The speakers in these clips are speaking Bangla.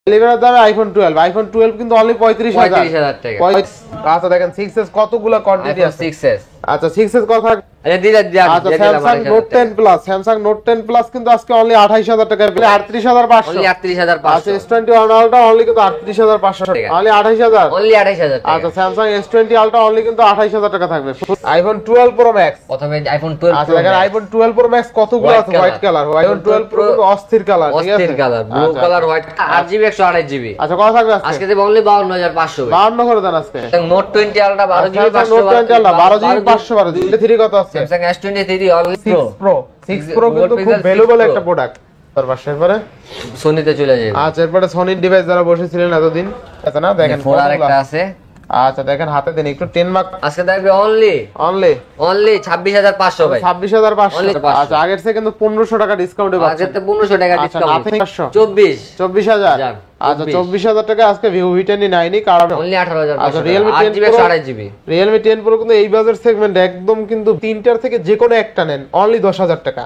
11 দামে আইফোন 12 কিন্তু অনলি 35000 টাকা। আচ্ছা দেখেন 6s কতগুলো কোয়ান্টিটি আছে 6s। আচ্ছা 6s কত থাকে? আচ্ছা Samsung note 10 plus, Samsung note 10 plus কিন্তু আজকে অনলি 28000 টাকায় পেলে 38500 অনলি 38500। আচ্ছা S21 আলট্রা অনলি কিন্তু 38500 টাকা, অনলি 28000 অনলি 28000 টাকা। আচ্ছা স্যামসাং S20 আলট্রা অনলি কিন্তু 28000 টাকা থাকবে। আইফোন 12 প্রো ম্যাক্স, প্রথমে আইফোন 12 আচ্ছা দেখেন আইফোন 12 প্রো ম্যাক্স কতগুলো আছে হোয়াইট কালার, আইফোন 12 প্রো কিন্তু অস্থির কালার, ঠিক আছে অস্থির colour, blue colour, white, 8GB 128GB। আচ্ছা কত থাকবে আজকে? আজকে দেব অনলি 52500। 52 করে দেন আজকে। Note 20 ultra 12GB note 20 ultra 12GB 512 দিলে 3 কত আছে? স্যামসাং S23 অনলি 6 প্রো কিন্তু খুব ভ্যালুয়েবল একটা প্রোডাক্ট। তারপর এরপরে সোনিতে চলে যাবে। আচ্ছা এরপরে সোনির ডিভাইস যারা বসেছিলেন এতদিন, আচ্ছা না দেখেন ফোন আরেকটা আছে। আচ্ছা দেখেন হাতে দেন একটু 10 মার্ক আজকে দেখবে অনলি 26500 ভাই, 26500। আচ্ছা আগের থেকে কিন্তু 1500 টাকা ডিসকাউন্টে পাচ্ছেন। আগের থেকে 1500 টাকা ডিসকাউন্ট, 24000। আচ্ছা 24000 টাকা আজকে ভিভো V10 9 কারণ অনলি 18500। আচ্ছা Realme 10 Pro 128GB, Realme 10 Pro কিন্তু এই বাজার সেগমেন্ট একদম কিন্তু তিনটার থেকে যে কোনো একটা নেন অনলি 10000 টাকা,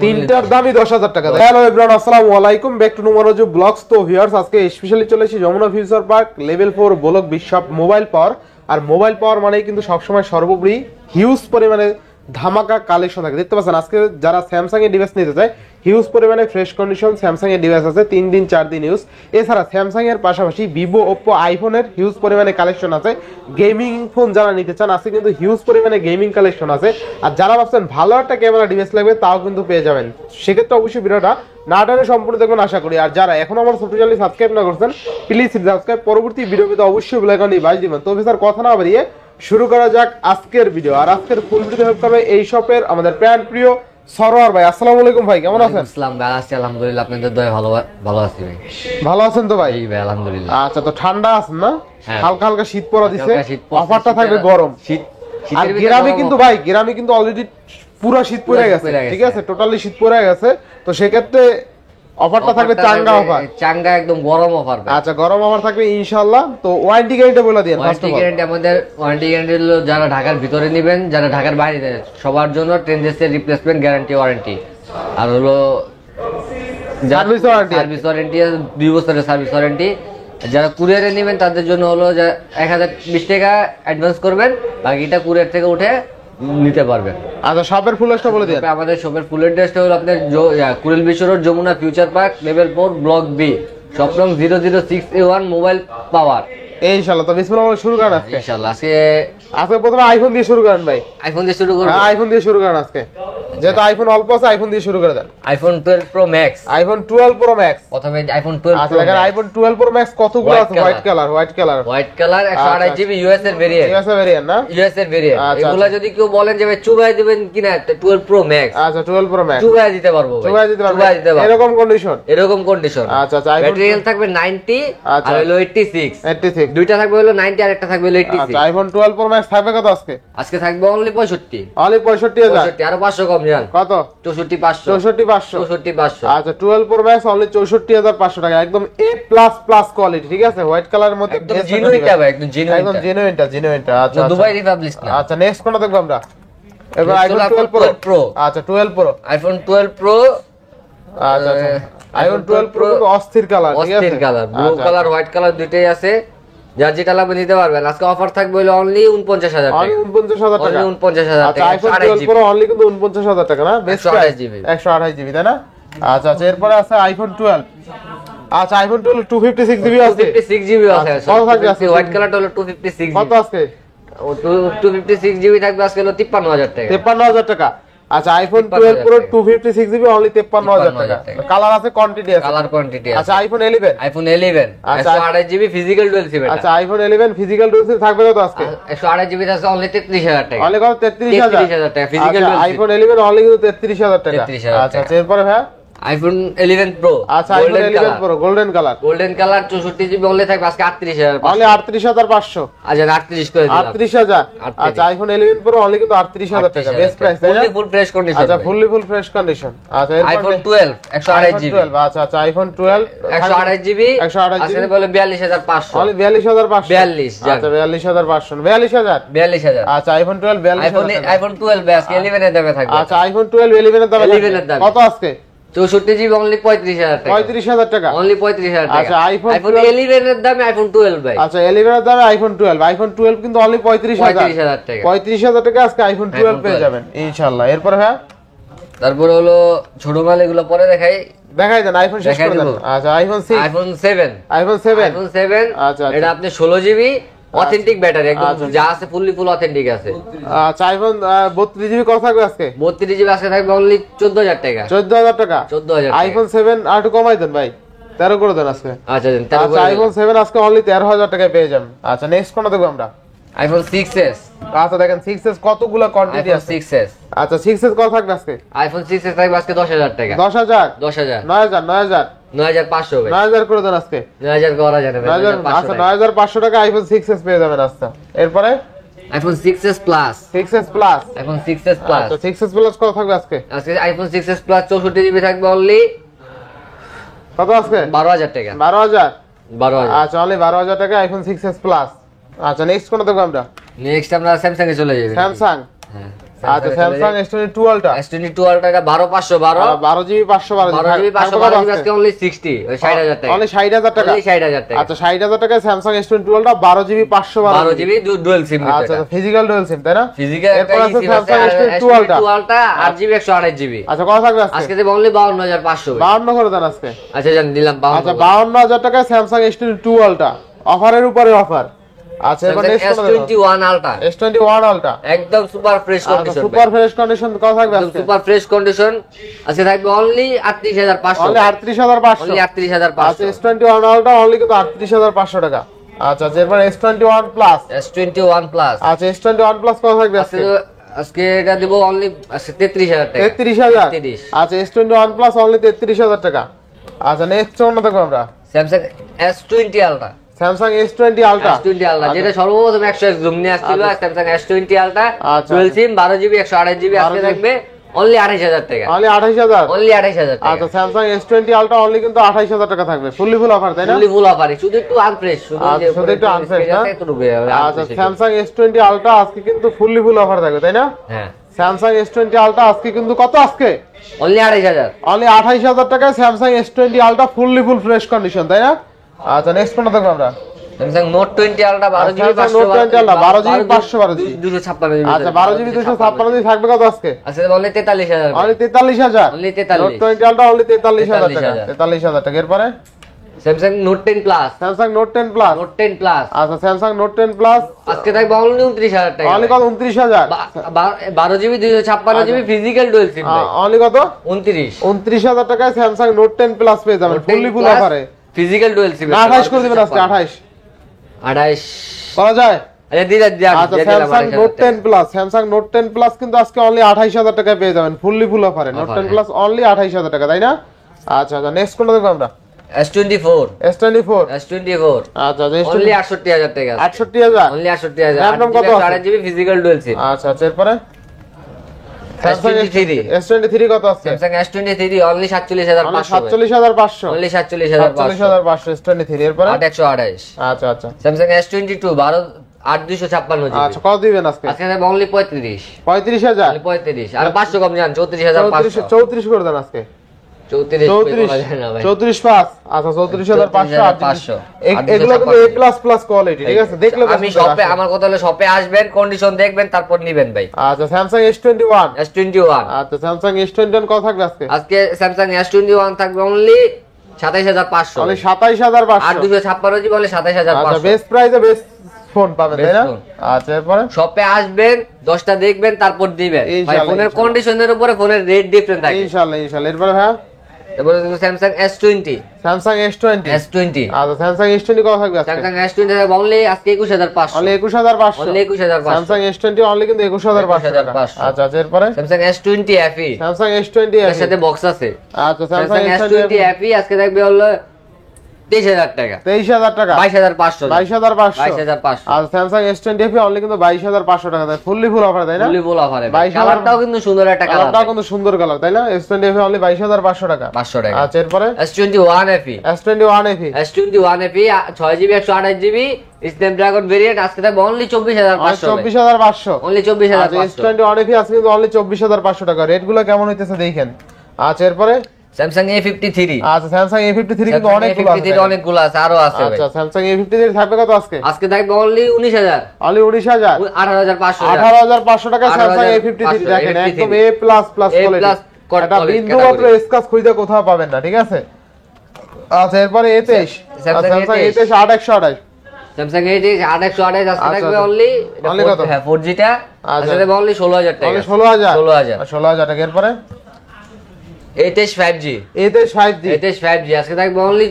তিনটার দামই 10000 টাকা। হ্যালো এভরিওয়ান, আসসালামু আলাইকুম, ব্যাক টু নুমারোজু ব্লগস। তো ভিউয়ার্স আজকে স্পেশালি চলে এসেছি Jamuna future park level 4 block B shop mobile power. আর মোবাইল পাওয়ার মানেই কিন্তু সবসময় সর্বোপরি হিউজ পরিমাণে ধামাকা কালেকশন থাকে। দেখতে পাচ্ছেন আজকে যারা স্যামসাং এর ডিভাইস নিতে চায় হিউজ পরিমাণে ফ্রেশ কন্ডিশন স্যামসাং এর ডিভাইস আছে, 3 দিন 4 দিন ইউজ। এছাড়া স্যামসাং এর পাশাপাশি ভিভো, ওপ্পো, আইফোনের হিউজ পরিমাণে কালেকশন আছে। গেমিং ফোন যারা নিতে চান আজকে কিন্তু হিউজ পরিমাণে গেমিং কালেকশন আছে। আর যারা ভাবছেন ভালো একটা ক্যামেরা ডিভাইস লাগবে তাও কিন্তু পেয়ে যাবেন। সেক্ষেত্রে অবশ্যই ভিডিওটা না টানে সম্পূর্ণ দেখবেন আশা করি। আর যারা এখন আমার ছোট চ্যানেল সাবস্ক্রাইব না করছেন প্লিজ সাবস্ক্রাইব, পরবর্তী ভিডিওতে অবশ্যই বেল আইকন বাজিয়ে দিবেন। তো স্যার কথা না বাড়িয়ে শুরু করা যাক আজকের ভিডিও। আর আজকের ফুল ভিডিও হেল্প করবে এই শপের আমাদের প্রাণ প্রিয় সরোয়ার ভাই। আসসালামু আলাইকুম ভাই, কেমন আছেন? আসসালাম ভাই, আছি আলহামদুলিল্লাহ, আপনাদের দয়ায় ভালো আছি ভাই। ভালো আছেন তো ভাই? ভাই আলহামদুলিল্লাহ। আচ্ছা তো ঠান্ডা আছেন না? হ্যাঁ। হালকা হালকা শীত পড়া দিছে, হালকা অফারটা থাকবে গরম শীত। আর গ্রামে কিন্তু ভাই গ্রামে কিন্তু অলরেডি পুরো শীত পড়ে গেছে, ঠিক আছে টোটালি শীত পড়ে গেছে। তো সেক্ষেত্রে অফারটা থাকবে চাঙ্গা অফার, চাঙ্গা একদম গরম অফার। আচ্ছা গরম অফার থাকবে ইনশাআল্লাহ। তো ওয়ারেন্টি গ্যারান্টি বলে দেন। ওয়ারেন্টি গ্যারান্টি আমাদের ওয়ারেন্টি গ্যারান্টি হলো যারা ঢাকার ভিতরে নেবেন, যারা ঢাকার বাইরে নেবেন সবার জন্য 10 ডেজের রিপ্লেসমেন্ট গ্যারান্টি ওয়ারেন্টি। আর হলো সার্ভিস ওয়ারেন্টি 2 বছরের সার্ভিস ওয়ারেন্টি। যারা কুরিয়ারে নেবেন তাদের জন্য হলো যে 1020 টাকা অ্যাডভান্স করবেন, বাকিটা কুরিয়ার থেকে উঠে নিতে পারবেন। আচ্ছা শপের ফুল অ্যাড্রেসটা বলে দেন। আমাদের শপের ফুল অ্যাড্রেসটা হলো আপনার Kuril Bishwa Road, Jamuna future park, level 4 block B, shop নং 006A1 মোবাইল পাওয়ার। ইনশাআল্লাহ। তো বিসমিল্লাহ বলে শুরু করেন আজকে। ইনশাআল্লাহ আজকে প্রথমে আইফোন দিয়ে শুরু করেন ভাই। আইফোন দিয়ে শুরু করব। আইফোন দিয়ে শুরু করেন আজকে, যেহেতু আইফোন অল্প আছে আইফোন দিয়ে শুরু করে দেন। IPhone 12 pro max, iPhone 12 pro max, প্রথমে আইফোন 12 আচ্ছা দেখেন আইফোন 12 প্রো ম্যাক্স কতগুলো আছে white colour, white colour 128GB US এর ভেরিয়েন্ট, ইউএস এর ভেরিয়েন্ট না, ইউএস এর ভেরিয়েন্ট। এগুলা যদি কেউ বলেন যে ভাই চুবাই দিবেন কিনা 12 প্রো ম্যাক্স, আচ্ছা 12 প্রো ম্যাক্স চুবাই দিতে পারবো ভাই, চুবাই দিতে পারবো এরকম কন্ডিশন, এরকম কন্ডিশন। আচ্ছা আচ্ছা ব্যাটারি হেলথ থাকবে 90 আর হলো 86, দুইটা থাকবে হলো 90 আর একটা থাকবে হলো 86। আচ্ছা আইফোন 12 প্রো ম্যাক্স থাকবে কত আজকে? আজকে থাকবে অনলি 65, অনলি 65000, আরো 500 কম জান। কত? 64500, 64500। আচ্ছা 12 প্রো ম্যাক্স অনলি 64500 টাকা, একদম এ প্লাস প্লাস কোয়ালিটি, ঠিক আছে হোয়াইট কালারের মধ্যে একদম জেনুইনটা ভাই, একদম জেনুইনটা। আচ্ছা দুবাই রিপাবলিক না। আচ্ছা নেক্সট কোনটা দেখব আমরা? এবার আইফোন 12 প্রো। আচ্ছা 12 প্রো, আইফোন 12 প্রো। আচ্ছা আইফোন 12 প্রো কিন্তু অস্থির কালার, ঠিক আছে অস্থির colour, blue colour white colour দুটেই আছে। যার যেটা লাগবে নিতে পারবেন। আজকে অফার থাকবে হলো অনলি 49000 টাকা, অনলি 49000 টাকা, 49000 টাকা। আইফোন 12 প্রো অনলি কিন্তু 49000 টাকা না, বেস্ট প্রাইস 128GB তাই না? আচ্ছা আচ্ছা এরপর আছে আইফোন 12। আচ্ছা আইফোন 12 256GB আছে, 256GB আছে। কত থাকবে আজকে? হোয়াইট কালারটা হলো 256GB। কত আজকে? 256GB থাকবে আজকে হলো 53000 টাকা, 53000 টাকা। আচ্ছা আইফোন 12 প্রো 256GB অনলি 53000 টাকা। কালার আছে, কোয়ান্টিটি আছে, কালার কোয়ান্টিটি আছে। আচ্ছা iPhone 11, iPhone 11 128GB physical dual SIM. আচ্ছা আইফোন 11 ফিজিক্যাল ডুয়াল সিম থাকবে কত আজকে? 128GB আছে অনলি 33000 টাকা, অনলি কত? 33000 টাকা ফিজিক্যাল ডুয়াল সিম। আইফোন 11 অনলি কিন্তু 33000 টাকা। আচ্ছা এরপর ভাই আইফোন 11 প্রো। আচ্ছা iPhone 11 pro golden colour, 64GB only থাকবে আজকে 38000, অনলি 38500। আচ্ছা 38 করে দিলাম, 38000। আচ্ছা আইফোন 11 প্রো অনলি কিন্তু 38000 টাকা, বেস্ট প্রাইস তাই না? Full fresh condition. আচ্ছা ফুল ফ্রেশ কন্ডিশন। আচ্ছা আইফোন 12 128GB। আচ্ছা আচ্ছা আইফোন 12 128GB আজকে বলে 42500, অনলি 42500। 42 আচ্ছা 42500, 42000। আচ্ছা আইফোন 12 42000। আইফোন 12 আজকে 11 এর দামে থাকবে। আচ্ছা আইফোন 12 11 এর দামে কত আজকে? 64GB অনলি 35000 টাকা। 35000 টাকা অনলি 35000 টাকা। আচ্ছা, আইফোন 11 এর দামে আইফোন 12 ভাই। আচ্ছা 11 এর দামে আইফোন 12 কিন্তু অনলি 35000 টাকা। 35000 টাকা আজকে আইফোন 12 পেয়ে যাবেন ইনশাআল্লাহ। এরপর ভাই তারপরে হলো ছোট মাল, এগুলো পরে দেখাই দেন আইফোন শেষ করে দেন। আচ্ছা আইফোন 6, আইফোন 7, আইফোন 7 আচ্ছা এটা আপনি 16GB অথেন্টিক ব্যাটারি, একদম যা আছে ফুল অথেন্টিক আছে। আচ্ছা আইফোন 32GB কত থাকবে আজকে? 32GB আজকে থাকবে অনলি 14000 টাকা। 14000 টাকা। 14000 টাকা। আইফোন 7 আর একটু কমাই দেন ভাই, 13 করে দেন আজকে। আচ্ছা দেন 13 আচ্ছা করে। আইফোন 7 আজকে অনলি 13000 টাকায় পেয়ে যাবেন। আচ্ছা নেক্সট কোনটা দেখব আমরা? IPhone 6s। আচ্ছা দেখেন 6s কতগুলো কোয়ান্টিটি আইফোন আছে। 6s। আচ্ছা 6s কত থাকবে আজকে? আইফোন 6s থাকবে আজকে 10000 টাকা। 10000 10000 9000 9500 ভাই। 9000 করে দেন আজকে। 9000 করা যাবে ভাই। 9000 আচ্ছা 9500 টাকা আইফোন 6s পেয়ে যাবেন আজকে। এরপরে iPhone 6s plus. 6s plus. IPhone 6s plus. আচ্ছা 6s প্লাস কত থাকবে আজকে? আজকে আইফোন 6s প্লাস 64GB থাকবে অনলি কত আজকে? 12000 টাকা। 12000 12000। আচ্ছা অনলি 12000 টাকা আইফোন 6s প্লাস। আচ্ছা নেক্সট কোনটা দেখব আমরা? নেক্সট আমরা স্যামসাং এ চলে যাই। স্যামসাং। হ্যাঁ আচ্ছা Samsung S22 ultra. S22 ultra এটা 12512 12GB 512 12GB 512 আজকে অনলি 60 ওই 60000 টাকা। অনলি 60000 টাকা। অনলি 60000 টাকা। আচ্ছা 60000 টাকায় Samsung S22 ultra 12GB 512 12GB dual SIM. আচ্ছা ফিজিক্যাল ডুয়াল সিম তাই না? ফিজিক্যাল এরপর আছে Samsung S22 ultra 8GB 128GB। আচ্ছা কত থাকবে আজকে? আজকে দেব অনলি 52500। 52 করে দেন আজকে। আচ্ছা জান দিলাম 52। আচ্ছা 52000 টাকায় স্যামসাং S22 আলট্রা অফারের উপরে অফার। আচ্ছা এবার next S21 ultra. S21 ultra একদম super fresh condition. Super fresh condition কত থাকবে আজকে? সুপার ফ্রেশ কন্ডিশন আজকে থাকবে অনলি 38500। অনলি 38500। অনলি 38500। আচ্ছা S21 আলট্রা অনলি কিন্তু 38500 টাকা। আচ্ছা এরপর S21 প্লাস। S21 plus. আচ্ছা S21 প্লাস কত থাকবে আজকে? আজকে এটা দেব অনলি 33000 টাকা। 33000। 33। আচ্ছা S21 প্লাস অনলি 33000 টাকা। আচ্ছা নেক্সট কোনটা দেখব আমরা? Samsung S20 ultra. Samsung S20 ultra. S20 ultra যেটা সর্বপ্রথম 100 জুম নিয়ে আসছিল, স্যামসাং S20 আলট্রা আচ্ছা 12 সিম 12GB 128GB আজকে থাকবে অনলি 28000 টাকা। অনলি 28000। অনলি 28000 টাকা। আচ্ছা স্যামসাং S20 আলট্রা অনলি কিন্তু 28000 টাকা থাকবে। ফুল অফার তাই না? ফুল অফার, শুধু একটু আনফ্রেশ, শুধু একটু আনফ্রেশ না? আচ্ছা আচ্ছা স্যামসাং S20 আলট্রা আজকে কিন্তু ফুল অফার থাকবে তাই না? হ্যাঁ স্যামসাং S20 আলট্রা আজকে কিন্তু কত আজকে? অনলি 28000। অনলি 28000 টাকায় Samsung S20 ultra full fresh condition তাই না? আচ্ছা নেক্সট কোনটা দেখব আমরা? Samsung note 20 ultra 12GB 512 256GB। আচ্ছা 12GB 256GB থাকবে কত আজকে? আচ্ছা only 43000। Only 43000। Only 43। Note 20 ultra only 43000 টাকা। 43000 টাকা। এরপরে Samsung note 10 plus. Samsung note 10 plus. Note 10 plus আচ্ছা স্যামসাং নোট 10 প্লাস আজকে থাকবে অনলি 29000 টাকা। অনলি কত? 29000। 12GB 256GB ফিজিক্যাল ডুয়াল সিম ভাই। অনলি কত? 29000 টাকায় স্যামসাং নোট 10 প্লাস পেয়ে যাবেন ফুল অফারে। ফিজিক্যাল ডুয়াল সিম 28 করে দিবেন আজকে। 28 করা যায়? আচ্ছা দিলা আচ্ছা Samsung note 10 plus. Samsung note 10 plus কিন্তু আজকে অনলি 28000 টাকায় পেয়ে যাবেন ফুল অফারে। নোট 10 প্লাস অনলি 28000 টাকা তাই না? আচ্ছা নেক্সট কোনটা দেখব আমরা? S24। S24। আচ্ছা অনলি 68000 টাকা। 68000। অনলি 68000। RAM কত? 8GB physical dual SIM. আচ্ছা এরপরে S23। S23 কত আছে? Samsung S23 only 47500। 47500। Only 47500। 47500 S23 এরপরে 8128। আচ্ছা স্যামসাং S22 8256GB। আচ্ছা কত দিবেন আজকে? আজকে দেব অনলি 35000। 35000। 35 আর 500 কম জান 34500। 34 করে দেন আজকে। 34 পাস। আচ্ছা 34500। এগুলো কিন্তু A++ কোয়ালিটি ঠিক আছে? দেখলে আমি শপে, আমার কথা হলো শপে আসবেন, কন্ডিশন দেখবেন, তারপর নেবেন ভাই। আচ্ছা স্যামসাং S21। আচ্ছা স্যামসাং S21 কত থাকবে আজকে? আজকে স্যামসাং S21 থাকবে অনলি 27500। অনলি 27500। আর 256GB বলে 27500। আচ্ছা বেস্ট প্রাইসে বেস্ট ফোন পাবেন তাই না? আচ্ছা এরপরে শপে আসবেন, 10টা দেখবেন, তারপর দিবেন ভাই। ফোনের কন্ডিশনের উপরে ফোনের রেট ডিফারেন্ট থাকে ইনশাআল্লাহ। এরপরে হ্যাঁ এবারে স্যামসাং S20। Samsung S20। আচ্ছা স্যামসাং S20 কত থাকবে আজকে? স্যামসাং S20 অনলি আজকে 21500। Only 21500। Only 21500। Samsung S20 only কিন্তু 21500 টাকা। আচ্ছা এরপরে Samsung S20 FE। Samsung S20 এর সাথে বক্স আছে। আচ্ছা স্যামসাং S20 FE আজকে থাকবে হলো 23000 টাকা। 23000 টাকা। 22500। 22500। আর স্যামসাং S20 FE অনলি কিন্তু 22500 টাকা দেয় ফুল অফার তাই না? ফুল অফারে। কালারটাও কিন্তু সুন্দর একটা কালার। কালারটাও কিন্তু সুন্দর কালার তাই না? S20 FE অনলি 22500 টাকা। 500 টাকা। আচ্ছা এরপরে S21 FE। S21 FE 6GB 128GB Snapdragon variant আজকে থাকবে অনলি 24500। 24500। অনলি 24500। S21 FE আজকে কিন্তু অনলি 24500 টাকা। রেটগুলো কেমন হইতেছে দেখেন। আচ্ছা এরপরে স্যামসাং A53 আচ্ছা স্যামসাং A53 কিন্তু অনেকগুলো আছে, অনেকগুলো আছে, আরো আছে ভাই। আচ্ছা স্যামসাং A53 থাকবে কত আজকে? আজকে থাকবে অনলি 19000, অনলি 19000, 18500 টাকা স্যামসাং A53 দেখেন, একদম A++ কোয়ালিটি, এটা বিন্দু মাত্র স্ক্র্যাচ খুঁজে কোথাও পাবেন না, ঠিক আছে। আচ্ছা এরপরে A23, Samsung A23 8128, Samsung A23 8128 আজকে থাকবে অনলি কত? হ্যাঁ 4G টা আজকে থাকবে অনলি 16000 টাকা, অনলি 16000 টাকা। এরপরে A23 5G, A23 5G, A23 5G আজকে থাকবে অনলি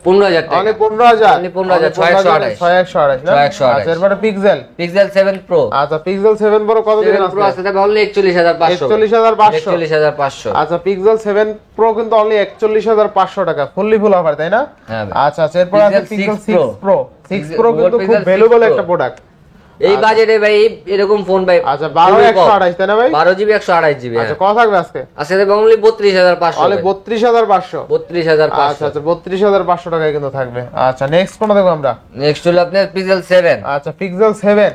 15000 টাকা, অনলি 15000, অনলি 15000 6128 না? 6128 আচ্ছা এরপরে পিক্সেল 7 Pro, আচ্ছা পিক্সেল 7 Pro কত দিবেন আজকে? আজকে থাকবে অনলি 41500, 41500। আচ্ছা পিক্সেল 7 Pro কিন্তু অনলি 41500 টাকা, ফুল অফার, তাই না? হ্যাঁ ভাই। আচ্ছা এরপর আছে পিক্সেল 6 Pro কিন্তু খুব ভ্যালুয়েবল একটা প্রোডাক্ট এই বাজেটে ভাই এরকম ফোন ভাই। আচ্ছা 12128 তাই না ভাই? 12GB 128GB। আচ্ছা কত থাকবে আজকে? আজকে থাকবে অনলি 32500, অনলি 32500, 32500। আচ্ছা 32500 টাকায় কিন্তু থাকবে। আচ্ছা নেক্সট কোনটা দেখব আমরা? নেক্সট হলো আপনার পিক্সেল 7। আচ্ছা পিক্সেল 7,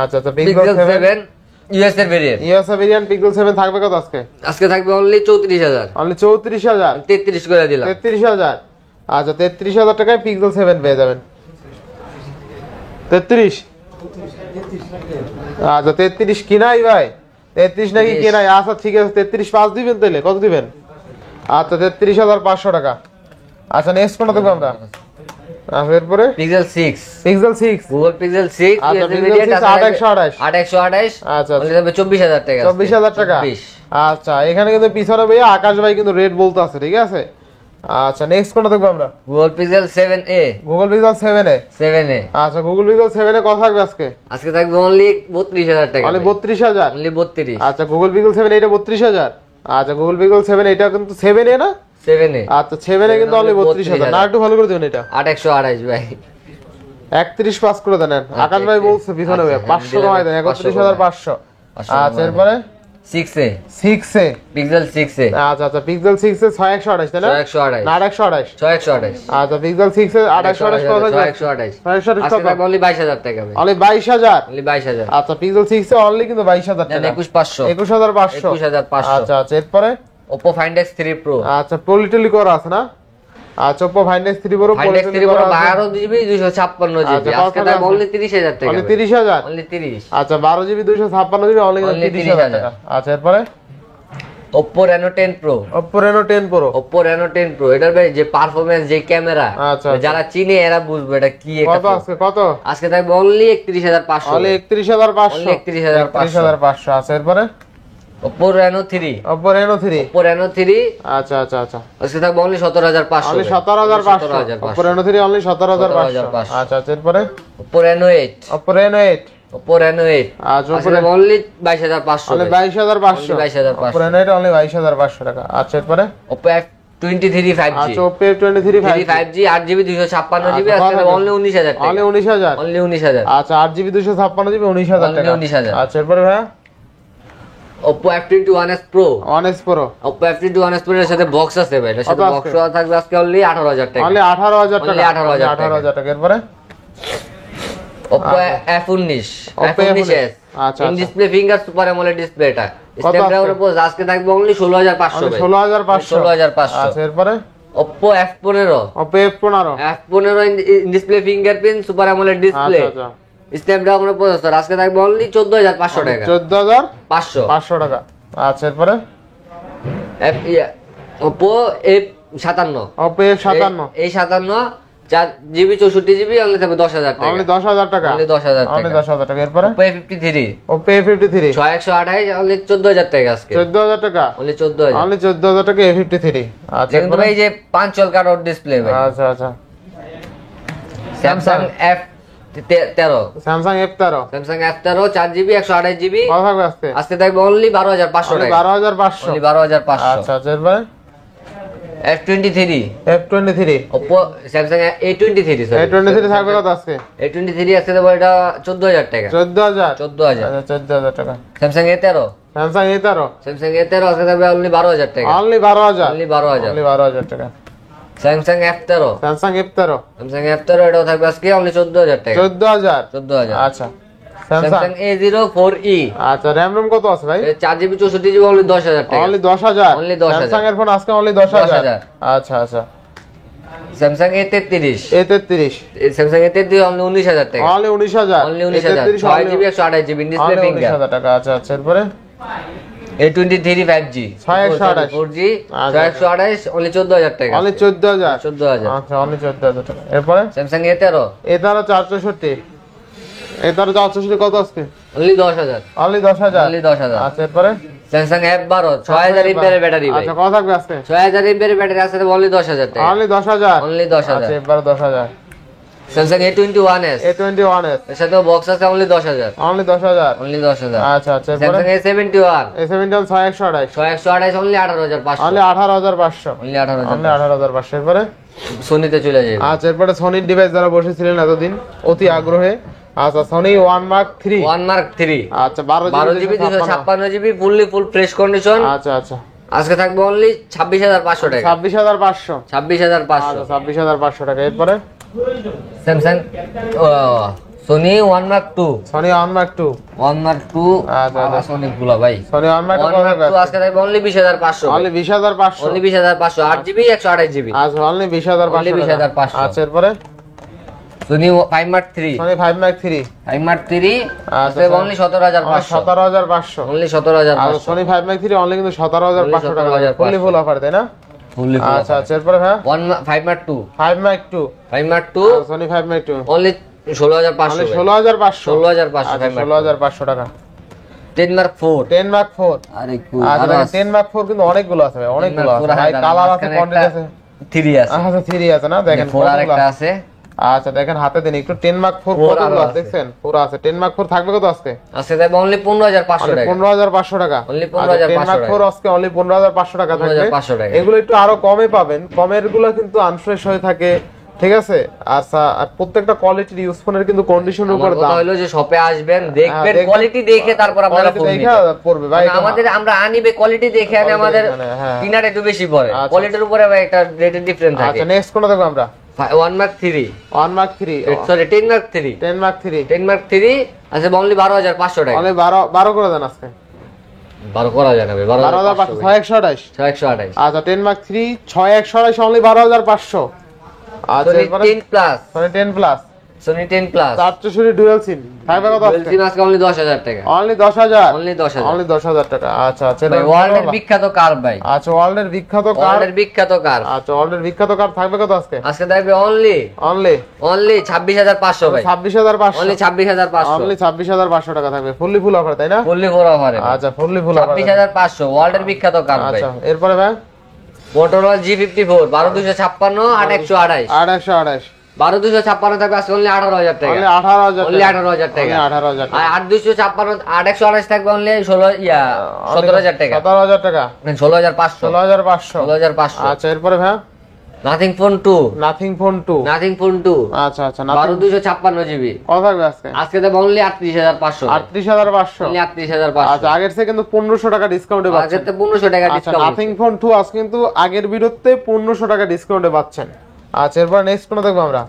আচ্ছা পিক্সেল 7 ইউএস এর ভেরিয়েন্ট, পিক্সেল 7 থাকবে কত আজকে? আজকে থাকবে অনলি 34000, অনলি 34000, 33 করে দিলাম, 33000। আচ্ছা 33000 টাকায় পিক্সেল 7 পেয়ে যাবেন। 33, আচ্ছা 33 কিনাই ভাই, 33 নাকি কিনাই? আচ্ছা ঠিক আছে 33 5 দিবেন, তাহলে কত দিবেন? আচ্ছা 33500 টাকা। আচ্ছা নেক্সট কোনটা দেখব আমরা? এরপরে পিক্সেল 6, পিক্সেল 6, গুগল পিক্সেল 6 আচ্ছা ইউএস এর পিক্সেল ভেরিয়েন্ট 8128, 8128। আচ্ছা অনলি থাকবে 24000 টাকা, 24000 টাকা। আচ্ছা এখানে কিন্তু পিছনে ভাইয়া আকাশ ভাই কিন্তু রেট বলতে আছে, ঠিক আছে। আচ্ছা নেক্সট কোনটা দেখব আমরা? Google pixel 7a, Google pixel 7a, 7a আচ্ছা গুগল পিক্সেল 7a কত থাকবে আজকে? আজকে থাকবে অনলি 32000 টাকা, অনলি 32000, অনলি 32। আচ্ছা গুগল পিক্সেল 7 এটা 32000। আচ্ছা গুগল পিক্সেল 7 এটা কিন্তু 7a না? 7a, আচ্ছা 7a কিন্তু অনলি 32000। না একটু ভালো করে দিবেন এটা, 8128 ভাই, 31 পাস করে দেন। আকাশ ভাই বলছে পিছনে ভাই 500 কমাই দেন, 31500। আচ্ছা এরপরে 6a, 6a, পিক্সেল 6a, আচ্ছা পিক্সেল 6 এ 6128 তাই না? 6128, না 128, 6128। আচ্ছা পিক্সেল 6 এ 28 কত থাকবে? 6128, 628 আজকে কত? থাকবে অনলি 22000 টাকা ভাই, অনলি 22000। অনলি 22000। আচ্ছা পিক্সেল 6 এ অনলি কিন্তু 22000 টাকা, 21500, 21500। 21500। আচ্ছা এরপরে Oppo Find X3 Pro, আচ্ছা পলিটিলি করা আছে না? আচ্ছা Oppo Find X3 Pro, Find X3 Pro 12GB 256GB আচ্ছা, আজকে থাকবে অনলি 30000 টাকা, অনলি 30000, অনলি 30। আচ্ছা 12GB 256GB অনলি 30000 টাকা। আচ্ছা এরপরে Oppo Reno 10 Pro, Oppo Reno 10 Pro, Oppo Reno 10 Pro এটার ভাই যে পারফরম্যান্স, যে ক্যামেরা, আচ্ছা, যারা চিনে এরা বুঝবে এটা কি। কত এটা আজকে কত? আজকে থাকবে অনলি 31500, অনলি 31500, অনলি 31500। 31500। আচ্ছা এরপরে Oppo Reno 3, Oppo Reno 3, Oppo Reno 3 আচ্ছা আজকে থাকবে only 17500, only 17500। Oppo Reno 3 only 17500। 17500। আচ্ছা এরপরে Oppo Reno 8, Oppo Reno 8, Oppo Reno 8 আচ্ছা আজকে থাকবে only 22500, only 22500, only 22500। Oppo Reno 8 only 22500 টাকা। আচ্ছা এরপরে Oppo F23 5G, আচ্ছা Oppo F23 5G 8GB 256GB আজকে থাকবে অনলি 19000 টাকা, অনলি 19000, অনলি 19000। আচ্ছা 8GB 256GB 19000 টাকা। 19000। আচ্ছা এরপরে ভাইয়া Oppo F21s Pro, 1s Pro, Oppo F21s Pro এর সাথে বক্স আছে ভাই, এর সাথে কত বক্স আছে? থাকবে আজকে অনলি 18000 টাকা, অনলি 18000 টাকা, অনলি 18000 টাকা। এরপরে Oppo F19, Oppo F19s আচ্ছা, in display finger super AMOLED display, এটা কত স্ন্যাপড্রাগন আছে? উপর আজকে থাকবে অনলি 16500 অনলি ভাই, 16500, 16500। আচ্ছা এরপরে Oppo F15, Oppo F15, F15 in display fingerprint super AMOLED display, আচ্ছা স্ন্যাপড্রাগন প্রসেসর আজকে থাকবে অনলি 14500 টাকা, 14500 টাকা। আচ্ছা এরপরে Oppo F57, Oppo F57, এই 57 4GB 64GB অনলি থাকবে 10000 টাকা, অনলি 10000 টাকা, অনলি 10000 অনলি টাকা। 10000 টাকা। এরপরে Oppo A53, Oppo A53, 6128 only 14000 টাকা আজকে, 14000 টাকা, অনলি 14000। অনলি 14000 টাকা A53। আচ্ছা কিন্তু ভাই যে 5 চল কাট আউট ডিসপ্লে ভাই। আচ্ছা Samsung F13, Samsung F13, Samsung F13 4GB 128GB কত থাকবে আজকে? আজকে থাকবে অনলি 12500 অনলি টাকা, 12500, অনলি 12500। আচ্ছা এরপরে F23, F23, Oppo Samsung A23 sorry, A23 থাকবে কত আজকে? A23 আজকে দেবো এটা 14000 টাকা, 14000, 14000। আচ্ছা 14000 টাকা। Samsung A13, Samsung A13, Samsung A13 আজকে দেবো অনলি 12000 টাকা, অনলি 12000, অনলি 12000। অনলি 12000 টাকা। Samsung F13, Samsung F13, Samsung F13 এটাও থাকবে আজকে অনলি 14000 টাকা, 14000, 14000। আচ্ছা স্যামসাং A04e। আচ্ছা র্যাম রোম কত আছে ভাই? 4GB 64GB অনলি 10,000 টাকা। অনলি 10,000। অনলি 10,000 স্যামসাং এর ফোন আজকে অনলি 10,000। আচ্ছা আচ্ছা। Samsung A33। Samsung A33 only 19,000 টাকা। Only 19,000। Only 19,000 6GB 128GB display finger. 19,000 টাকা। আচ্ছা আচ্ছা এরপরে A23 5G 628 4G 628 অনলি 14,000 টাকা। অনলি 14,000। 14,000। আচ্ছা অনলি 14,000 টাকা। এরপরে স্যামসাং A13 464। 464 কত আজকে? অনলি 10,000। অনলি 10,000। অনলি 10,000। আচ্ছা এরপরে স্যামসাং F12 6000 mAh এর ব্যাটারি ভাই। আচ্ছা কত থাকবে আজকে? 6000 mAh এর ব্যাটারি আছে অনলি 10,000 টাকা। অনলি 10,000। অনলি 10,000। আচ্ছা এবার 10,000। স্যামসাং A21s A21s এর সাথে বক্স আছে অনলি 10,000। অনলি 10,000। অনলি 10,000। আচ্ছা আচ্ছা এরপরে Samsung A71 A71 628 628 only 18,500। Only 18,500। Only 18,000। Only 18,500 এরপরে সোনিতে চলে যাবে। আচ্ছা এরপরে সনির ডিভাইস যারা বসেছিলেন এতদিন অতি আগ্রহে, আচ্ছা সনি 1 Mark 3। 1 Mark 3 আচ্ছা 12GB 256GB full fresh condition. আচ্ছা আচ্ছা আজকে থাকবে অনলি 26,500 টাকা। 26,500। 26,500। আচ্ছা 26,500 টাকা। এরপরে Samsung Sony 1 Mark 2 Sony 1 Mark 2। 1 Mark 2 আচ্ছা আচ্ছা সোনি গুলা ভাই। সনি 1 Mark 1 Mark 2 আজকে থাকবে only 20,500। Only 20,500। Only 20,500 8GB 128GB। আচ্ছা অনলি 20,500। Only 20,500 আচ্ছা এরপরে Sony 5 Mark 3 Sony 5 Mark 3। 5 Mark 3 আচ্ছা আজকে অনলি 17,500। 17,500। অনলি আর 17,500। সনি 5 Mark 3 অনলি কিন্তু 17,500 টাকা। 17,500 ফুললি ফুল অফার তাই না? ফুললি আচ্ছা আচ্ছা এরপরে হ্যাঁ 5 Mark 2 5 Mark 2। 5 Mark 2 Sony 5 Mark 2 only 16,500। Only 16,500। 16,500 আচ্ছা 5 Mark 16,500 টাকা। 10 Mark 4 10 Mark 4। আরে আচ্ছা দেখেন 10 Mark 4 কিন্তু অনেকগুলো আছে ভাই, অনেকগুলো আছে ভাই, কালার আছে, কোয়ান্টিটি আছে। 3 আছে। আচ্ছা 3 আছে না, দেখেন 4 কতগুলো আরেকটা আছে। আচ্ছা দেখেন হাতে দেন একটু 10 Mark 4 4 কতগুলো আছে। দেখছেন? পুরো আছে 10 Mark 4 থাকবে কত আজকে? আজকে থাকবে অনলি 15,500 টাকা। 15,500 টাকা। Only আচ্ছা, 15,500 10 Mark 4 আজকে অনলি 15,500 টাকা থাকবে। 15,500 টাকা। এগুলো একটু আরো কমে পাবেন, কমের গুলো কিন্তু আনফ্রেশ হয়ে থাকে, ঠিক আছে? আচ্ছা আর প্রত্যেকটা কোয়ালিটির ইউজ ফোনের কিন্তু কন্ডিশনের উপর আমার কথা দাম। হলো যে শপে আসবেন দেখবেন দেখবেন, কোয়ালিটি দেখে তারপর আপনারা quality ফোন দেখে পড়বে ভাই। নেবেন। আমাদের আমরা আনিবে কোয়ালিটি দেখে আনি, Quality আমাদের দেখে আনে, হ্যাঁ। কিনার একটু বেশি পড়ে, আচ্ছা। কোয়ালিটির উপরে ভাই একটা রেটের ডিফারেন্স থাকে। আচ্ছা নেক্সট কোনটা দেখব আমরা? 1 Mark 3 1 Mark 3 sorry 10 Mark 3 10 Mark 3 10 Mark 3 আছে অনলি 12,500 টাকা। অনলি 12 করে দেন আজকে। 12 করা যায় না ভাই, 12,500 6128। 628। আচ্ছা 10 Mark 3 6128 অনলি 12,500। আচ্ছা সনি এরপরে 10 plus Sony 10 plus Sony 10 plus 464 dual SIM থাকবে কত আজকে? সিম আজকে অনলি 10,000 টাকা। অনলি 10,000। অনলি 10,000। অনলি 10,000 টাকা। আচ্ছা আচ্ছা ভাই ওয়ার্ল্ডের বিখ্যাত কার ভাই। আচ্ছা ওয়ার্ল্ডের বিখ্যাত কার। ওয়ার্ল্ডের বিখ্যাত কার। আচ্ছা ওয়ার্ল্ডের বিখ্যাত কার থাকবে কত আজকে? আজকে থাকবে অনলি অনলি 26,500 ভাই। 26,500। অনলি 26,500। অনলি 26,500 টাকা থাকবে, ফুললি ফুল অফার তাই না? ফুললি ফোর অফারে। আচ্ছা ফুললি ফুল অফার। 26,500 ওয়ার্ল্ডের বিখ্যাত কার ভাই। আচ্ছা এরপরে ভাই মোটরোলা G54 12256 8128 8128 12256 থাকবে আজকে অনলি 18,000 টাকা। অনলি 18,000 অনলি 18,000 টাকা। 18,000 আর 8256 8128 থাকবে অনলি 17,000 টাকা। 17,000 টাকা। 16,500 16,500। 16,500। আচ্ছা এরপরে ভাই nothing phone 2 nothing phone 2। Nothing phone 2 আচ্ছা আচ্ছা নাথিং 12256 জিবি কত থাকবে আজকে? আজকে দেব অনলি 38,500 38,500। অনলি 38,500। আচ্ছা আগের থেকে কিন্তু 1500 টাকা ডিসকাউন্টে আজকে পাচ্ছেন। তো 1500 টাকা আচ্ছা ডিসকাউন্ট। নাথিং ফোন 2 আজকে কিন্তু আগের ভিডিওতে 1500 টাকা ডিসকাউন্টে পাচ্ছেন। আচ্ছা এরপর নেক্সট কোন দেখব আমরা?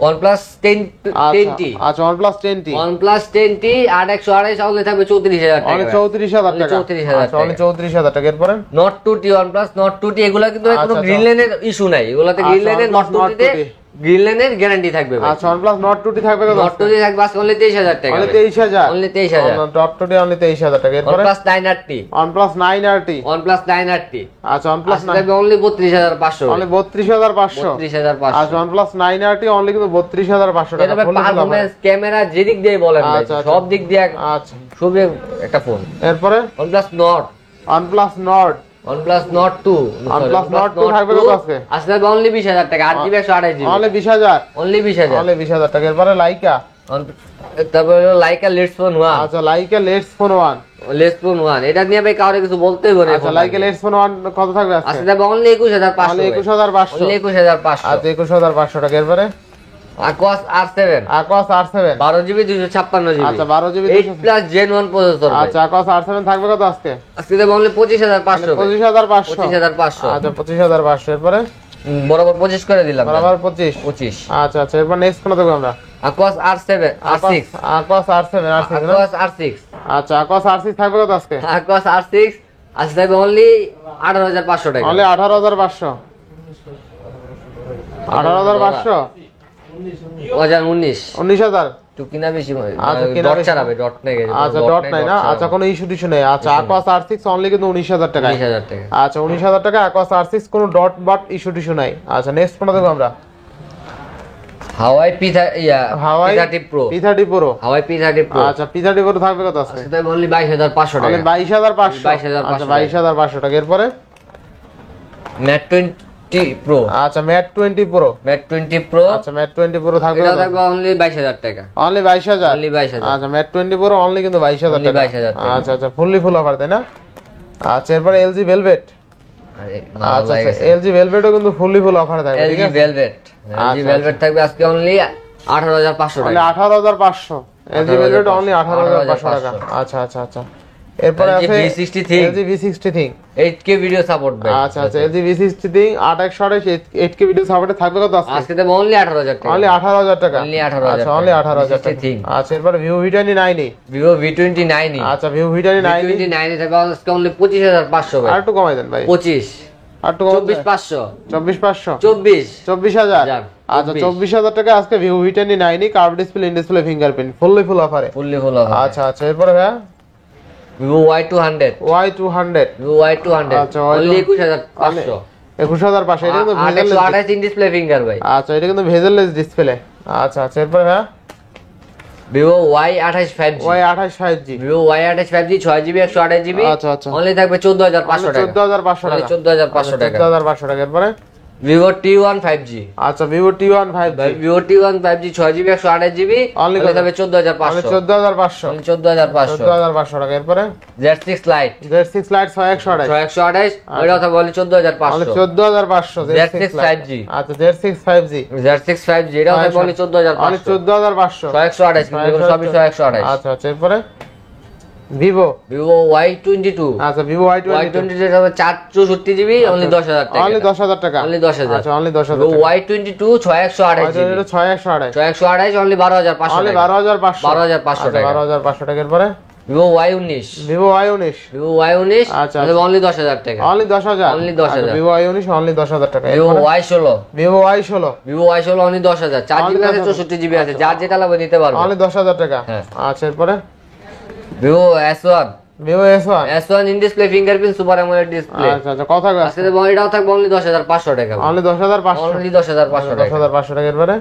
OnePlus 10T আচ্ছা OnePlus 10T OnePlus 10T 8128 only থাকবে 34,000 টাকা। অনলি 34,000 টাকা। 34,000 আচ্ছা অনলি 34,000 টাকা। এরপরে Note 2T OnePlus Note 2T এগুলা কিন্তু কোনো আচ্ছা, গ্রিন লাইনের ইস্যু নাই, এগুলাতে গ্রিন আচ্ছা, লাইনের OnePlus Note 2T তে Note 2T গ্রিন লাইনের গ্যারান্টি থাকবে ভাই। আচ্ছা OnePlus Note 2T থাকবে কত? Note 2T থাকবে আজকে অনলি 23,000 টাকা। Only 23,000। Only 23,000। Note 2T only 23,000 টাকা। এরপরে OnePlus 9RT OnePlus 9RT OnePlus 9RT আচ্ছা OnePlus আজকে থাকবে অনলি 32,500 অনলি 32,500। 32,500। আচ্ছা OnePlus 9RT অনলি কিন্তু 32,500 টাকা। এটা ভাই পারফরম্যান্স ক্যামেরা যেদিক দিয়ে বলেন ভাই আচ্ছা, আচ্ছা। সব দিক দিয়ে আচ্ছা খুবই একটা ফোন। এরপরে OnePlus Nord OnePlus Nord OnePlus Nord 2 OnePlus Nord 2 থাকবে কত আজকে? আজকে থাকবে অনলি 20,000 টাকা 8GB 128GB only 20,000। Only 20,000। Only 20,000 টাকা। এরপরে লাইকা তারপরে হলো লাইকা লেটস ফোন 1 আচ্ছা Laika let's phone 1 let's phone 1 এটা নিয়ে ভাই কাউরে কিছু বলতেই হবে না। আচ্ছা লাইকা লেটস ফোন 1 কত থাকবে আজকে? আজকে থাকবে অনলি 21,500 অনলি 21,500। অনলি 21,500। আচ্ছা 21,500 টাকা। এরপরে Aquos R7 Aquos R7 12GB 256GB আচ্ছা 12GB 8 প্লাস Gen 1 প্রসেসর। আচ্ছা Aquos R7 থাকবে কত আজকে? আজকে থাকবে অনলি 25,500 25,500। 25,500। আচ্ছা 25,500। এরপরে বরাবর 25 করে দিলাম বরাবর 25। 25। আচ্ছা আচ্ছা এরপর নেক্সট কোন দেখব আমরা? Aquos R7 R6 Aquos R7 R6 না? Aquos R6 আচ্ছা Aquos R6 থাকবে কত আজকে? Aquos R6 আজকে থাকবে অনলি 18500 টাকা অনলি 18500 18500 2019 19000 তো কিনা বেশি আচ্ছা, কিনা ডট বেশি। ছাড়াবে ডট নেই আচ্ছা ডট নাই না, আচ্ছা কোনো ইস্যু টিস্যু নেই। আচ্ছা Aquos R6 অনলি কিন্তু 19000 টাকা। 29000 টাকা আচ্ছা 19000 টাকা Aquos R6, কোনো ডট বাট ইস্যু টিস্যু নাই। আচ্ছা নেক্সট কোনটা দেখব আমরা? হাওয়াই হাওয়াই P30 Pro P30 Pro। হাওয়াই P30 Pro আচ্ছা P30 Pro থাকবে কত আজকে? সেটা অনলি 22500 অনলি টাকা 22500। 22500 আচ্ছা 22500 টাকা। এরপরে ম্যাট 20 Pro আচ্ছা Mate 20 Pro। ম্যাট 20 Pro আচ্ছা Mate 20 Pro থাকবে এটা কত? থাকবে অনলি 22000 টাকা অনলি 22000। অনলি 22000 আচ্ছা Mate 20 Pro অনলি কিন্তু 22000 Only টাকা। 22,000 টাকা। আচ্ছা আচ্ছা ফুললি ফুল অফার তাই না? আচ্ছা এরপরে LG Velvet। আরে আচ্ছা LG Velvet ও কিন্তু ফুললি ফুল অফার থাকবে, ঠিক LG আছে? Velvet LG Velvet থাকবে আজকে অনলি 18500 অনলি টাকা 18500। LG Velvet অনলি 18500 টাকা। 18,500 আচ্ছা আচ্ছা আচ্ছা। এরপরে LG আছে V60 Think। LG V60 Think। 8K video support ভাই আচ্ছা আচ্ছা LG V60 Think 2828 8K video সাপোর্টে থাকবে কত আজকে? আজকে দেব অনলি 18000 টাকা অনলি 18000 টাকা। Only 18,000 আচ্ছা অনলি টাকা। 18000 টাকা। V60 Think। আচ্ছা এরপরে Vivo V29 নেই। Vivo V29 আচ্ছা Vivo V29 V29 থাকবে আজকে অনলি 25500 ভাই আর একটু কমাই দেন ভাই। 25 আর একটু কমাই দেন। 24500 24500 24 24000। যাক, আচ্ছা 24,000 24000 টাকা আজকে Vivo V29 curve display in display fingerprint fully full অফারে। ফুললি ফুল আচ্ছা আচ্ছা এরপরে ভাই Vivo Y200 Y200। Vivo Y200 আচ্ছা, অনলি 21500 21500। এটা কিন্তু ভেজেল। 828 ইন ডিসপ্লে ফিঙ্গার ভাই আচ্ছা এটা কিন্তু ভেজেললেস ডিসপ্লে। আচ্ছা আচ্ছা এরপরে ভাই Vivo Y28 5G Y28 5G। Vivo Y28 5G 6GB 128GB আচ্ছা, আচ্ছা। অনলি থাকবে 14500 টাকা 14500 টাকা। 14500 টাকা 14500 টাকা। এরপরে Vivo T1 5G আচ্ছা Vivo T1 5G। Vivo T1 5G 6GB 128GB Only only কত? থাকবে 14500 14500। অনলি 14500 14500 টাকা। এরপরে Z6 Lite Z6 Lite 6128। 128 ওইটা কথা বলি অনলি 14500 14500। Z6 5G আচ্ছা Z6 5G Z6 5G এটা কথা বলি অনলি 14500 14500। 128 কিন্তু এগুলো সবই 128 আচ্ছা আচ্ছা এরপরে Vivo Vivo Y22 আচ্ছা Vivo Y22 Y22 এর হবে 464GB অনলি 10000 টাকা অনলি 10000 টাকা। অনলি 10000 আচ্ছা অনলি 10000 Vivo টাকা। Y22 6128GB এটা 6128। 6128 অনলি 12500 অনলি টাকা 12500। 12500 টাকা 12500 টাকা। এরপরে Vivo Y19 Vivo Y19 Vivo Y19 আচ্ছা, এটা অনলি 10000 টাকা only 10000। Only 10,000 Vivo Y19 only 10000 টাকা। Vivo এরপরে Y16 Vivo Y16 Vivo Y16 only 10000 4GB আছে 64GB আছে যার যেটা লাগবে নিতে পারবে অনলি 10000 টাকা। হ্যাঁ। আচ্ছা এরপরে Vivo S1 Vivo S1 S1 in display fingerprint super AMOLED display আচ্ছা আচ্ছা কথা কয় আজকে এটাও থাকবে অনলি 10500 টাকা অনলি 10500। অনলি 10500 টাকা 10500 টাকা। এরপরে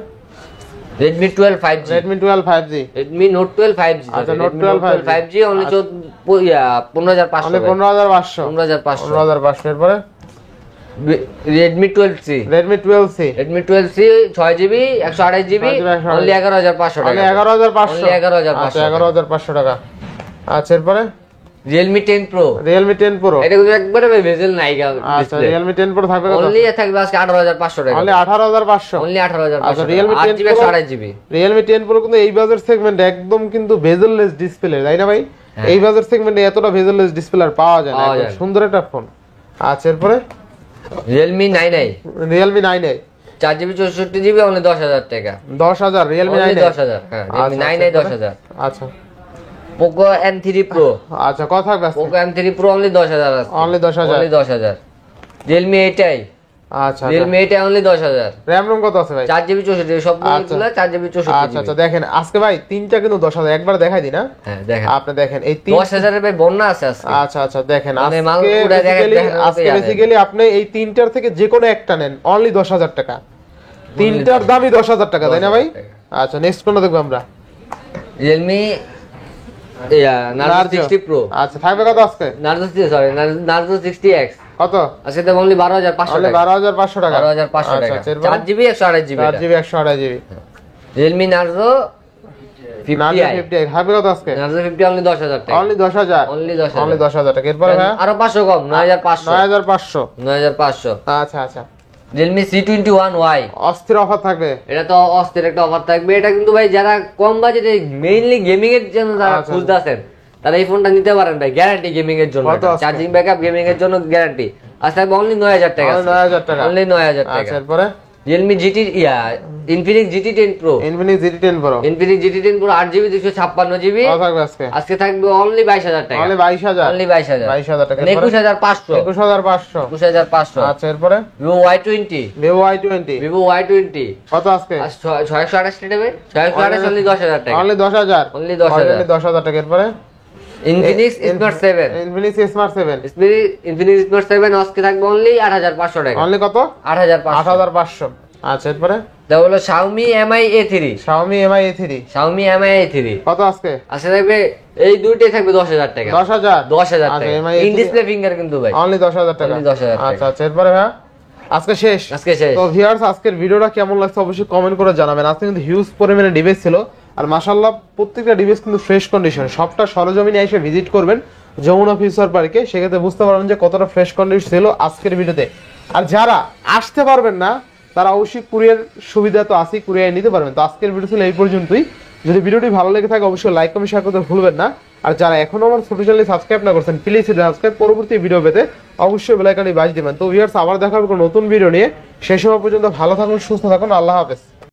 Redmi 12 5G Redmi 12 5G Redmi Note 12 5G আচ্ছা, Redmi Note 12 5G only 15500 only 15500। 15500 15500। এরপরে Redmi 12C Redmi 12C Redmi 12C 6GB 128GB 6GB, only 11500 only টাকা 11500। Only 11,500 আচ্ছা 11500 টাকা। আচ্ছা এরপরে Realme 10 Pro Realme 10 Pro এটা কিন্তু একবারে ভেজেল নাই আচ্ছা Realme 10 Pro থাকবে কত? অনলি থাকবে আজকে 18500 টাকা অনলি 18500। অনলি 18500 আচ্ছা, Realme 10 8GB Pro 128GB Realme 10 Pro কিন্তু এই বাজার সেগমেন্টে একদম কিন্তু ভেজেললেস ডিসপ্লে, তাই না ভাই? এই বাজার সেগমেন্টে এতটা ভেজেললেস ডিসপ্লে আর পাওয়া যায় না। পাওয়া একদম যায় না। সুন্দর একটা ফোন। আচ্ছা এরপরে Realme 9i Realme 9i 4GB 64GB only 10000 টাকা 10000 Realme অনলি 9i 10000 হ্যাঁ Realme 9i 10000 আচ্ছা Poco M3 Pro আচ্ছা কত থাকবে আজকে? Poco M3 Pro অনলি 10000 আছে অনলি 10000। অনলি 10000 Realme 8i আচ্ছা Realme 8i only 10000 RAM ROM কত আছে ভাই? 4GB 64 সব গুলো 4GB 64GB আচ্ছা আচ্ছা দেখেন আজকে ভাই তিনটা কিন্তু 10000 একবার দেখাই দিই না। হ্যাঁ দেখেন আপনি দেখেন এই তিন 10000 এর ভাই বন্যা আছে আজকে আচ্ছা আচ্ছা দেখেন মানে মাল আজকে পুরা দেখেন, বেসিক্যালি দেখেন, আজকে দেখেন। বেসিক্যালি আপনি এই তিনটার থেকে যে কোনো একটা নেন অনলি 10000 টাকা। তিনটার দামই 10000 টাকা, তাই না ভাই? 10,000 টাকা। আচ্ছা নেক্সট কোনটা দেখব আমরা? Realme Narzo 60 Pro আচ্ছা থাকবে কত আজকে? Narzo 60X কত? আজকে তো অনলি 12500 অনলি টাকা 12500 টাকা। 12500 টাকা আচ্ছা এরপরে 4GB 128GB 4GB 128GB Realme Narzo 50i Narzo 50 থাকবে কত আজকে? Narzo 50 অনলি 10000 টাকা অনলি 10000 অনলি 10000 অনলি 10000 টাকা। এরপরে ভাই আরো 500 কম 9500 9500 9500 আচ্ছা আচ্ছা Realme C21Y অস্থির অফার থাকবে। এটা তো অস্থির একটা অফার থাকবে এটা কিন্তু ভাই যারা কম বাজেটে মেইনলি গেমিং এর জন্য যারা আচ্ছা। খুঁজতেছেন তারা এই ফোনটা নিতে পারেন ভাই গ্যারান্টি গেমিং এর জন্য কত আজকে? চার্জিং ব্যাকআপ গেমিং এর জন্য গ্যারান্টি আজ থাকবে অনলি 9000 টাকা অনলি 9000 টাকা। অনলি 9000 টাকা আচ্ছা এরপরে Realme GT Infinix GT 10 pro, Infinix GT 10 pro, Infinix GT 10 pro 8GB 256GB কত থাকবে আজকে? আজকে থাকবে অনলি 22000 টাকা, অনলি 22000, অনলি 22000, 22000 টাকা, 21500, 21500, 21500। আচ্ছা এরপরে Vivo Y20, Vivo Y20 Vivo Y20 কত আজকে? 628 নেবে, 628 অনলি 10000 টাকা, অনলি 10000, অনলি 10000, অনলি 10000 টাকা। এরপরে Infinix smart 7, Infinix smart 7, Infinix smart 7 আজকে থাকবে অনলি 8500 টাকা, অনলি কত? 8500। 8500। আচ্ছা এরপরে তা হলো Xiaomi Mi A3, Xiaomi Mi A3 Xiaomi Mi A3 কত আজকে? আজকে থাকবে এই দুইটাই থাকবে 10000 টাকা, 10000, 10000 আচ্ছা টাকা, Mi in A3 display finger কিন্তু ভাই, অনলি 10000 টাকা, only 10,000 টাকা। আচ্ছা আচ্ছা এরপরে ভাই আজকে শেষ। আজকে শেষ। তো ভিউয়ার্স আজকের ভিডিওটা কেমন লাগছে অবশ্যই কমেন্ট করে জানাবেন। আজকে কিন্তু হিউজ পরিমাণে ডিভাইস ছিল, আর মাশাআল্লাহ প্রত্যেকটা ডিভাইস কিন্তু ফ্রেশ কন্ডিশন। সবটা সরজমিনে এসে ভিজিট করবেন যমুনা ফিউচার পার্কে, সেক্ষেত্রে বুঝতে পারবেন যে কতটা ফ্রেশ কন্ডিশন ছিল আজকের ভিডিওতে। আর যারা আসতে পারবেন না তারা অবশ্যই কুরিয়ার সুবিধা তো আছেই, কুরিয়ার নিতে পারবেন। তো আজকের ভিডিও ছিল এই পর্যন্তই। যদি ভিডিওটি ভালো লেগে থাকে অবশ্যই লাইক কমেন্ট শেয়ার করতে ভুলবেন না। আর যারা এখনো আমার ছোট চ্যানেলে সাবস্ক্রাইব না করছেন প্লিজ সাবস্ক্রাইব, পরবর্তী ভিডিও পেতে অবশ্যই বেল আইকনটি বাজিয়ে দিবেন। তো ভিউয়ার্স আবার দেখা হবে নতুন ভিডিও নিয়ে, সেই সময় পর্যন্ত ভালো থাকুন, সুস্থ থাকুন, আল্লাহ হাফেজ।